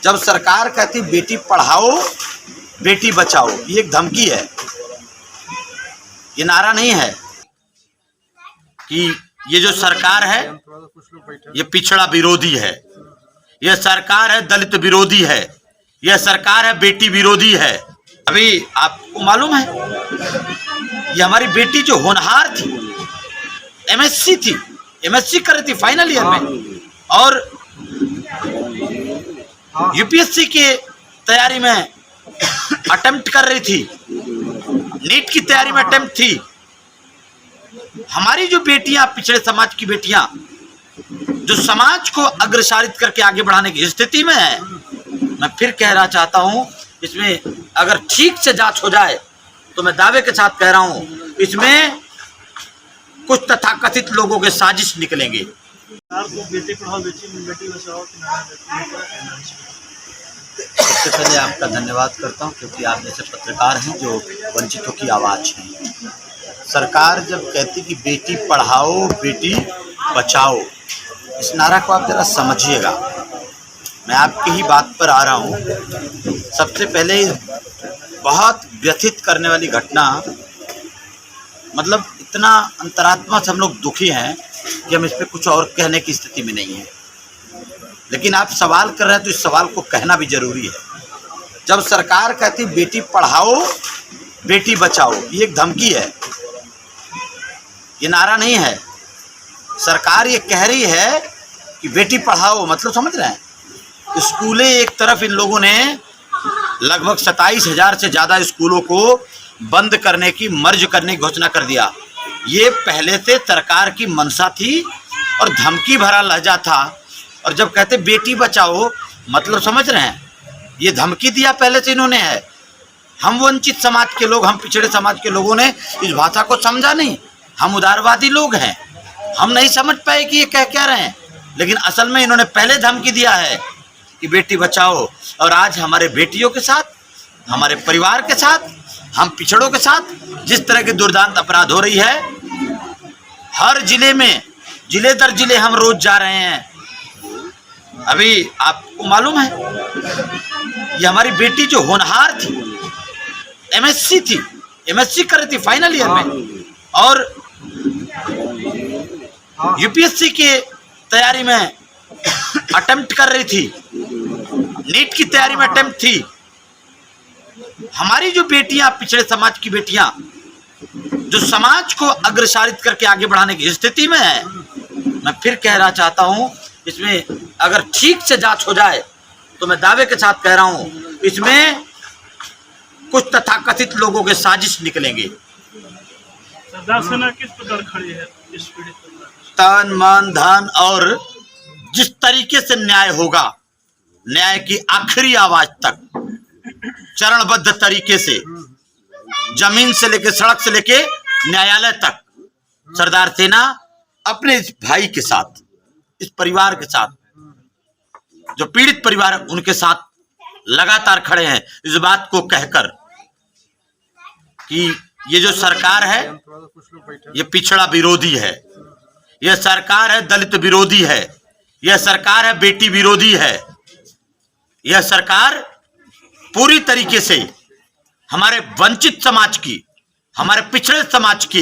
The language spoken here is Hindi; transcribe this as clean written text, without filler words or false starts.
जब सरकार कहती बेटी पढ़ाओ बेटी बचाओ, ये एक धमकी है, ये नारा नहीं है कि ये जो सरकार है ये पिछड़ा विरोधी है, यह सरकार है दलित विरोधी है, यह सरकार है बेटी विरोधी है। अभी आपको मालूम है ये हमारी बेटी जो होनहार थी, एमएससी कर रही थी फाइनल ईयर में, और यूपीएससी के तैयारी में अटेम्प्ट कर रही थी, नीट की तैयारी में अटेम्प्ट थी। हमारी जो बेटियां, पिछड़े समाज की बेटियां जो समाज को अग्रसारित करके आगे बढ़ाने की स्थिति में है, मैं फिर कहना चाहता हूं, इसमें अगर ठीक से जांच हो जाए तो मैं दावे के साथ कह रहा हूं इसमें कुछ तथाकथित लोगों के साजिश निकलेंगे। बेटी पढ़ाओ बेटी बचाओ। सबसे पहले आपका धन्यवाद करता हूं क्योंकि आप जैसे पत्रकार हैं जो वंचितों की आवाज़ हैं। सरकार जब कहती कि बेटी पढ़ाओ बेटी बचाओ, इस नारा को आप ज़रा समझिएगा। मैं आपकी ही बात पर आ रहा हूं। सबसे पहले बहुत व्यथित करने वाली घटना, मतलब इतना अंतरात्मा से हम लोग दुखी हैं कि हम इस पर कुछ और कहने की स्थिति में नहीं हैं, लेकिन आप सवाल कर रहे हैं तो इस सवाल को कहना भी जरूरी है। जब सरकार कहती बेटी पढ़ाओ बेटी बचाओ, ये एक धमकी है, ये नारा नहीं है। सरकार ये कह रही है कि बेटी पढ़ाओ, मतलब समझ रहे हैं, स्कूलें एक तरफ इन लोगों ने लगभग 27,000 से ज़्यादा स्कूलों को बंद करने की, मर्ज करने की घोषणा कर दिया। ये पहले से सरकार की मंशा थी और धमकी भरा लहजा था। और जब कहते बेटी बचाओ, मतलब समझ रहे हैं, ये धमकी दिया पहले से इन्होंने है। हम वंचित समाज के लोग, हम पिछड़े समाज के लोगों ने इस भाषा को समझा नहीं। हम उदारवादी लोग हैं, हम नहीं समझ पाए कि ये कह क्या रहे हैं, लेकिन असल में इन्होंने पहले धमकी दिया है कि बेटी बचाओ। और आज हमारे बेटियों के साथ, हमारे परिवार के साथ, हम पिछड़ों के साथ जिस तरह की दुर्दांत अपराध हो रही है, हर जिले में, जिले दर जिले हम रोज जा रहे हैं। अभी आपको मालूम है ये हमारी बेटी जो होनहार थी, एमएससी कर रही थी फाइनल ईयर में, और यूपीएससी के तैयारी में अटेम्प्ट कर रही थी, नीट की तैयारी में अटेम्प्ट थी। हमारी जो बेटियां, पिछड़े समाज की बेटियां जो समाज को अग्रसारित करके आगे बढ़ाने की स्थिति में है, मैं फिर कहना चाहता हूं इसमें अगर ठीक से जांच हो जाए तो मैं दावे के साथ कह रहा हूं इसमें कुछ तथाकथित लोगों के साजिश निकलेंगे। सरदार सेना किस प्रकार खड़ी है इस पीड़ित परिवार के साथ? तन मन धन और जिस तरीके से न्याय होगा, न्याय की आखिरी आवाज तक, चरणबद्ध तरीके से, जमीन से लेके, सड़क से लेके न्यायालय तक, सरदार सेना अपने इस भाई के साथ, इस परिवार के साथ, जो पीड़ित परिवार है उनके साथ लगातार खड़े हैं, इस बात को कहकर कि ये जो सरकार है ये पिछड़ा विरोधी है, यह सरकार है दलित विरोधी है, यह सरकार है बेटी विरोधी है, यह सरकार पूरी तरीके से हमारे वंचित समाज की, हमारे पिछड़े समाज की